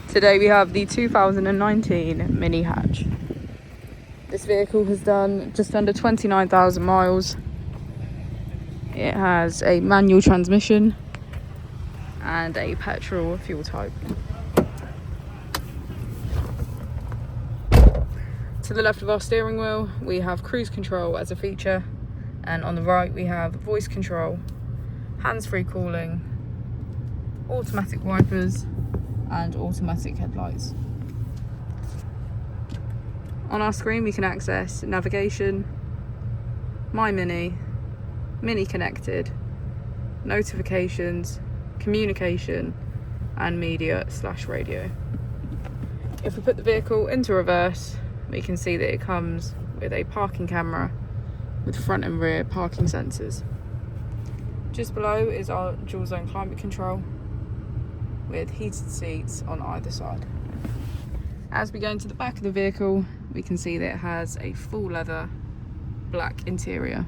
Today we have the 2019 Mini Hatch. This vehicle has done just under 29,000 miles. It has a manual transmission and a petrol fuel type. To the left of our steering wheel we have cruise control as a feature, and on the right we have voice control, hands-free calling, automatic wipers and automatic headlights. On our screen we can access navigation, My Mini, Mini Connected, notifications, communication and media/radio. If we put the vehicle into reverse, we can see that it comes with a parking camera with front and rear parking sensors. Just below is our dual zone climate control with heated seats on either side. As we go into the back of the vehicle, we can see that it has a full leather black interior.